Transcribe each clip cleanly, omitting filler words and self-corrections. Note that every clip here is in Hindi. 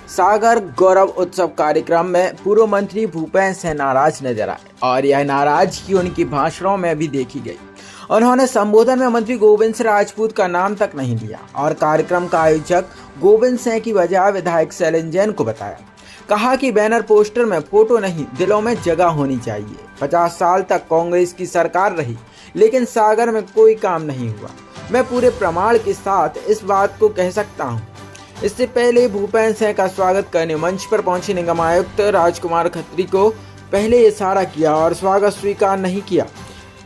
सागर गौरव उत्सव कार्यक्रम में पूर्व मंत्री भूपेंद्र सिंह नाराज नजर आए और यह नाराजगी उनकी भाषणों में भी देखी गई। उन्होंने संबोधन में मंत्री गोविंद सिंह राजपूत का नाम तक नहीं लिया और कार्यक्रम का आयोजक गोविंद सिंह की बजाय विधायक शैलेंद्र जैन को बताया। कहा कि बैनर पोस्टर में फोटो नहीं, दिलों में जगह होनी चाहिए। 50 साल तक कांग्रेस की सरकार रही, लेकिन सागर में कोई काम नहीं हुआ। मैं पूरे प्रमाण के साथ इस बात को कह सकता हूँ। इससे पहले भूपेंद्र सिंह का स्वागत करने मंच पर पहुंचे निगम आयुक्त राजकुमार खत्री को पहले इशारा किया और स्वागत स्वीकार नहीं किया।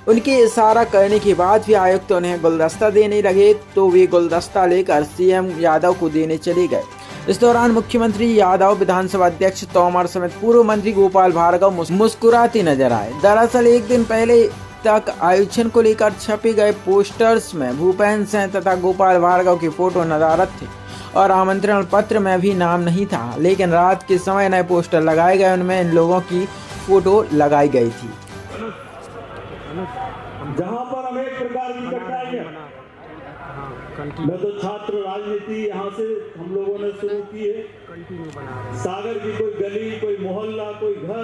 उनके इशारा करने के बाद भी आयुक्त उन्हें गुलदस्ता देने लगे तो वे गुलदस्ता लेकर सीएम यादव को देने चले गए। इस दौरान मुख्यमंत्री यादव, विधानसभा अध्यक्ष तोमर समेत पूर्व मंत्री गोपाल भार्गव मुस्कुराते नजर आए। दरअसल एक दिन पहले तक आयोजन को लेकर छपे गए पोस्टर्स में भूपेंद्र सिंह तथा गोपाल भार्गव की फोटो नदारत थे और आमंत्रण पत्र में भी नाम नहीं था, लेकिन रात के समय नए पोस्टर लगाए गए, उनमें इन लोगों की फोटो लगाई गई थी। जहां पर अनेक प्रकार की कठिनाइयां, मैं तो छात्र राजनीति यहाँ से हम लोगों ने शुरू की है। सागर की कोई गली, कोई मोहल्ला, कोई घर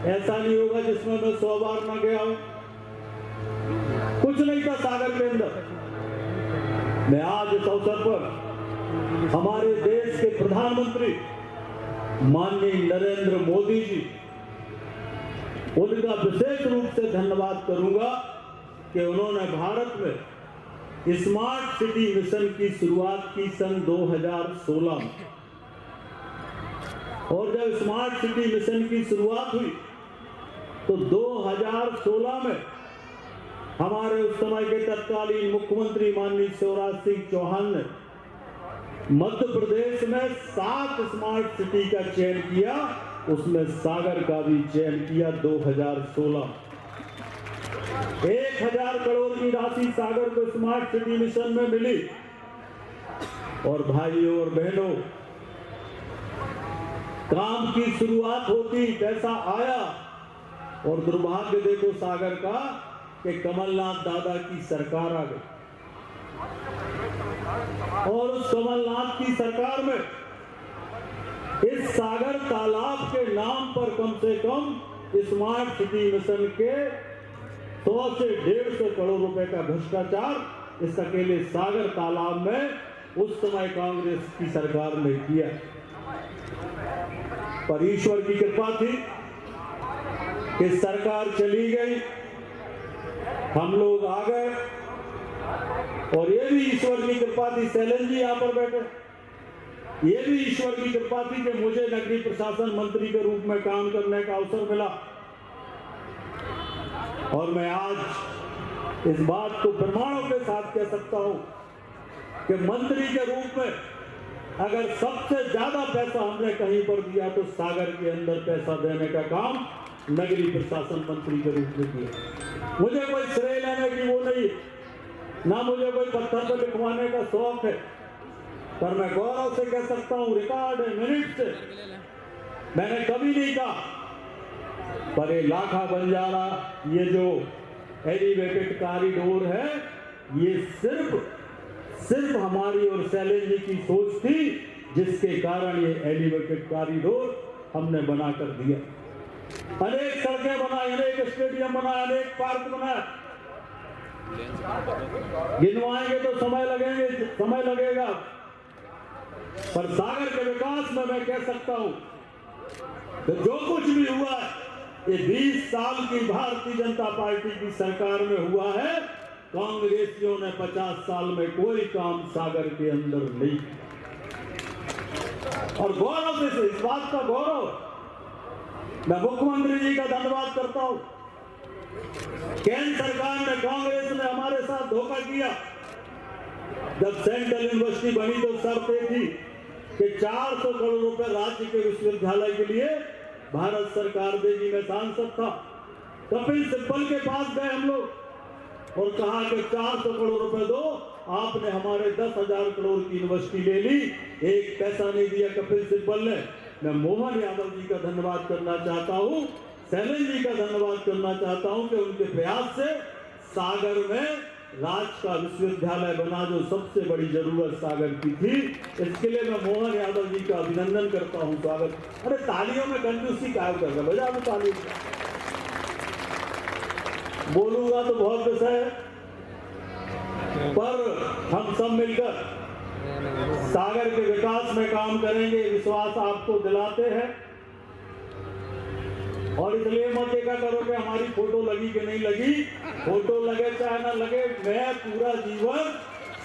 ऐसा नहीं होगा जिसमें मैं 100 बार न गया हूं। कुछ नहीं था सागर के अंदर। मैं आज इस अवसर पर हमारे देश के प्रधानमंत्री माननीय नरेंद्र मोदी जी, उनका विशेष रूप से धन्यवाद करूंगा कि उन्होंने भारत में स्मार्ट सिटी मिशन की शुरुआत की सन 2016 में। और जब स्मार्ट सिटी मिशन की शुरुआत हुई तो 2016 में हमारे उस समय के तत्कालीन मुख्यमंत्री माननीय शिवराज सिंह चौहान ने मध्य प्रदेश में 7 स्मार्ट सिटी का चयन किया, उसमें सागर का भी चयन किया 2016। 1000 करोड़ की राशि सागर को स्मार्ट सिटी मिशन में मिली। और भाइयों और बहनों, काम की शुरुआत होती पैसा आया और दुर्भाग्य देखो सागर का कि कमलनाथ दादा की सरकार आ गई और उस कमलनाथ की सरकार में इस सागर तालाब के नाम पर कम से कम स्मार्ट सिटी मिशन के 100 से 150 करोड़ रुपए का भ्रष्टाचार इस अकेले सागर तालाब में उस समय कांग्रेस की सरकार ने किया। पर ईश्वर की कृपा थी कि सरकार चली गई, हम लोग आ गए। और ये भी ईश्वर की कृपा थी, शैलेंद्र जी यहाँ पर बैठे, ये भी ईश्वर की कृपा थी कि मुझे नगरीय प्रशासन मंत्री के रूप में काम करने का अवसर मिला। और मैं आज इस बात को प्रमाणों के साथ कह सकता हूं कि मंत्री के रूप में अगर सबसे ज्यादा पैसा हमने कहीं पर दिया तो सागर के अंदर पैसा देने का काम नगरीय प्रशासन मंत्री के रूप में किया। मुझे कोई श्रेय लेने की वो नहीं, ना मुझे कोई पत्थर पर लिखवाने का शौक है, पर मैं गौरव से कह सकता हूं, रिकॉर्ड है, मिनट से मैंने कभी नहीं कहा पर ये लाखा बंजारा, ये जो एलिवेटेड कॉरिडोर है, ये सिर्फ हमारी और शैलेंद्र जी की सोच थी, जिसके कारण ये एलिवेटेड कॉरिडोर हमने बना कर दिया। अनेक सड़कें बनाई, अनेक स्टेडियम बनाए, अनेक पार्क बनाए। गिनवाएंगे तो समय लगेगा, पर सागर के विकास में मैं कह सकता हूं कि जो कुछ भी हुआ है ये 20 साल की भारतीय जनता पार्टी की सरकार में हुआ है। कांग्रेसियों ने 50 साल में कोई काम सागर के अंदर नहीं। और गौरव से इस बात का गौरव, मैं मुख्यमंत्री जी का धन्यवाद करता हूं। केंद्र सरकार ने, कांग्रेस ने हमारे साथ धोखा किया। जब सेंट्रल यूनिवर्सिटी बनी तो शर्त थी कि 400 करोड़ रुपए राज्य के विश्वविद्यालय के लिए भारत सरकार देगी। मैं सांसद था, कपिल सिब्बल के पास गए हम लोग और कहा कि 400 करोड़ रुपए दो। आपने हमारे 10,000 करोड़ की यूनिवर्सिटी ले ली, एक पैसा नहीं दिया कपिल सिब्बल ने। मैं मोहन यादव जी का धन्यवाद करना चाहता हूं, शैलेंद्र जी का धन्यवाद करना चाहता हूं कि उनके प्रयास से सागर में राज का विश्वविद्यालय बना, जो सबसे बड़ी जरूरत सागर की थी। इसके लिए मैं मोहन यादव जी का अभिनंदन करता हूं। स्वागत। अरे तालियों में कंजूसी क्या कर रहे, बजा दो ताली। बोलूंगा तो बहुत विषय है, पर हम सब मिलकर सागर के विकास में काम करेंगे, विश्वास आपको दिलाते हैं। और इसलिए मत देखा करो कि हमारी फोटो लगी कि नहीं लगी। फोटो लगे चाहे ना लगे, मैं पूरा जीवन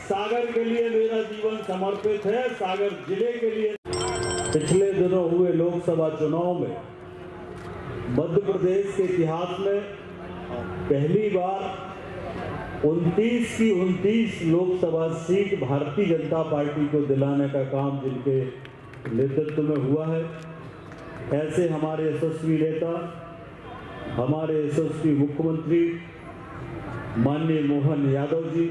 सागर के लिए, मेरा जीवन समर्पित है सागर जिले के लिए। पिछले दिनों हुए लोकसभा चुनाव में मध्य प्रदेश के इतिहास में पहली बार 29 की 29 लोकसभा सीट भारतीय जनता पार्टी को दिलाने का काम जिनके नेतृत्व में हुआ है, ऐसे हमारे यशस्वी नेता, हमारे यशस्वी मुख्यमंत्री माननीय मोहन यादव जी,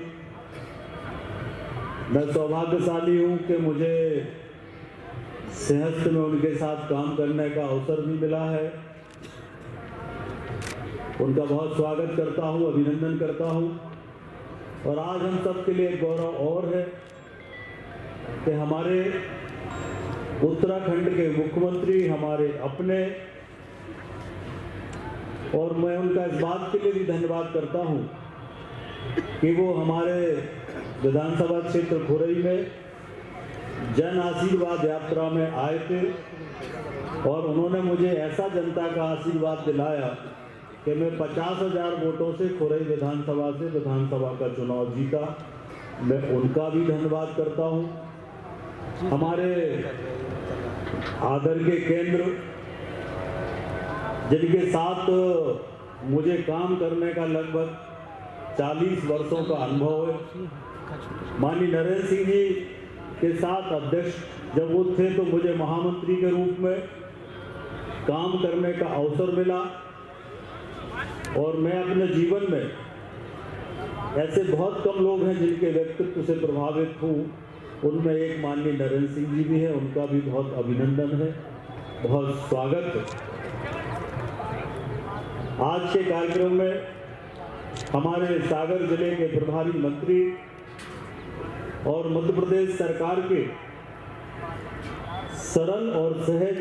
मैं सौभाग्यशाली हूं कि मुझे सिंहस्थ में उनके साथ काम करने का अवसर भी मिला है। उनका बहुत स्वागत करता हूं, अभिनंदन करता हूं। और आज हम सब के लिए एक गौरव और है कि हमारे उत्तराखंड के मुख्यमंत्री हमारे अपने, और मैं उनका इस बात के लिए भी धन्यवाद करता हूं कि वो हमारे विधानसभा क्षेत्र खुरई में जन आशीर्वाद यात्रा में आए थे और उन्होंने मुझे ऐसा जनता का आशीर्वाद दिलाया कि मैं 50,000 वोटों से खुरई विधानसभा से विधानसभा का चुनाव जीता। मैं उनका भी धन्यवाद करता हूं। हमारे आदर के केंद्र जिनके साथ मुझे काम करने का लगभग 40 वर्षों का अनुभव है, माननीय नरेंद्र सिंह जी के साथ अध्यक्ष जब वो थे तो मुझे महामंत्री के रूप में काम करने का अवसर मिला। और मैं अपने जीवन में, ऐसे बहुत कम लोग हैं जिनके व्यक्तित्व से प्रभावित हूँ, उनमें एक माननीय नरेंद्र सिंह जी भी है, उनका भी बहुत अभिनंदन है, बहुत स्वागत है। आज के कार्यक्रम में हमारे सागर जिले के प्रभारी मंत्री और मध्य प्रदेश सरकार के सरल और सहज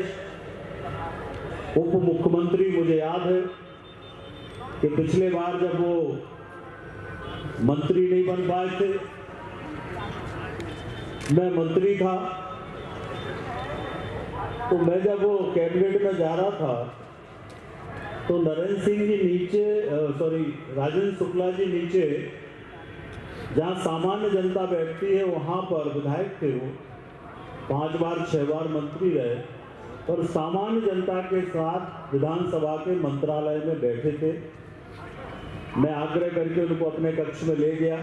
उप मुख्यमंत्री, मुझे याद है कि पिछले बार जब वो मंत्री नहीं बन पाए थे, मैं मंत्री था, तो मैं जब वो कैबिनेट में जा रहा था तो नरेंद्र सिंह जी नीचे, राजेंद्र शुक्ला जी नीचे, जहाँ सामान्य जनता बैठती है वहाँ पर विधायक थे। वो 5 बार 6 बार मंत्री रहे और सामान्य जनता के साथ विधानसभा के मंत्रालय में बैठे थे। मैं आग्रह करके उनको अपने कक्ष में ले गया,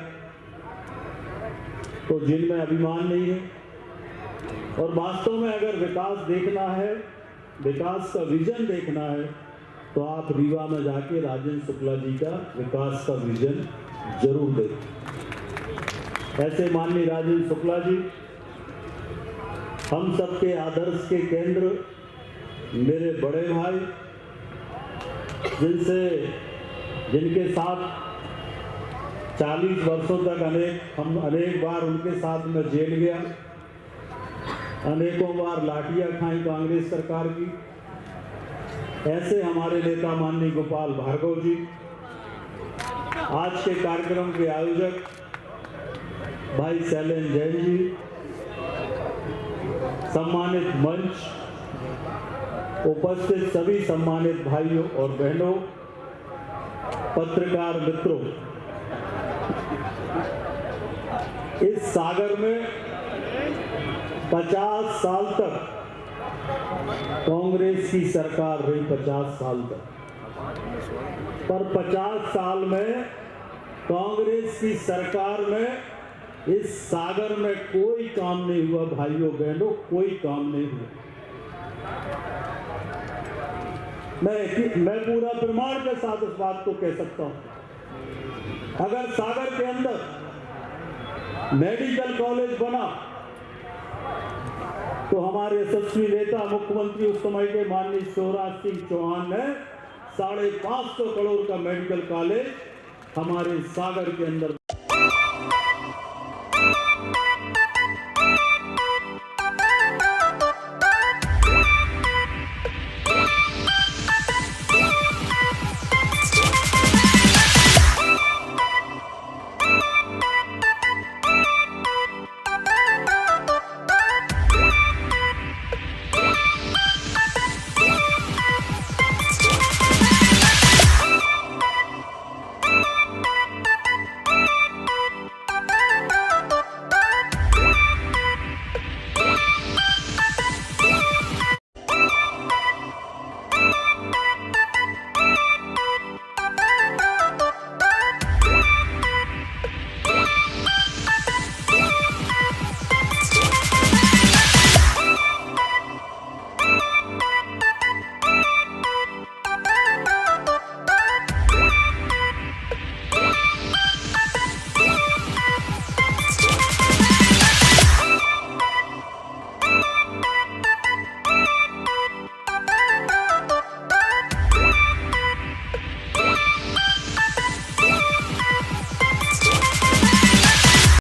तो जिनमें अभिमान नहीं है। और वास्तव में अगर विकास देखना है, विकास का विजन देखना है, तो आप रीवा में जाके राजेंद्र शुक्ला जी का विकास का विजन जरूर देखें। ऐसे माननीय राजेंद्र शुक्ला जी हम सबके आदर्श के केंद्र, मेरे बड़े भाई, जिनके साथ 40 वर्षों तक अनेक बार उनके साथ मैं जेल गया, अनेकों बार लाठियां खाई कांग्रेस सरकार की। ऐसे हमारे नेता माननीय गोपाल भार्गव जी, आज के कार्यक्रम के आयोजक भाई शैलेंद्र जैन जी, सम्मानित मंच, उपस्थित सभी सम्मानित भाइयों और बहनों, पत्रकार मित्रों, इस सागर में 50 साल तक कांग्रेस की सरकार रही, 50 साल तक, पर 50 साल में कांग्रेस की सरकार में इस सागर में कोई काम नहीं हुआ। भाइयों बहनों, कोई काम नहीं हुआ। मैं पूरा प्रमाण के साथ इस बात को कह सकता हूं। अगर सागर के अंदर मेडिकल कॉलेज बना तो हमारे यशस्वी नेता मुख्यमंत्री उस समय के माननीय शिवराज सिंह चौहान ने 550 करोड़ का मेडिकल कॉलेज हमारे सागर के अंदर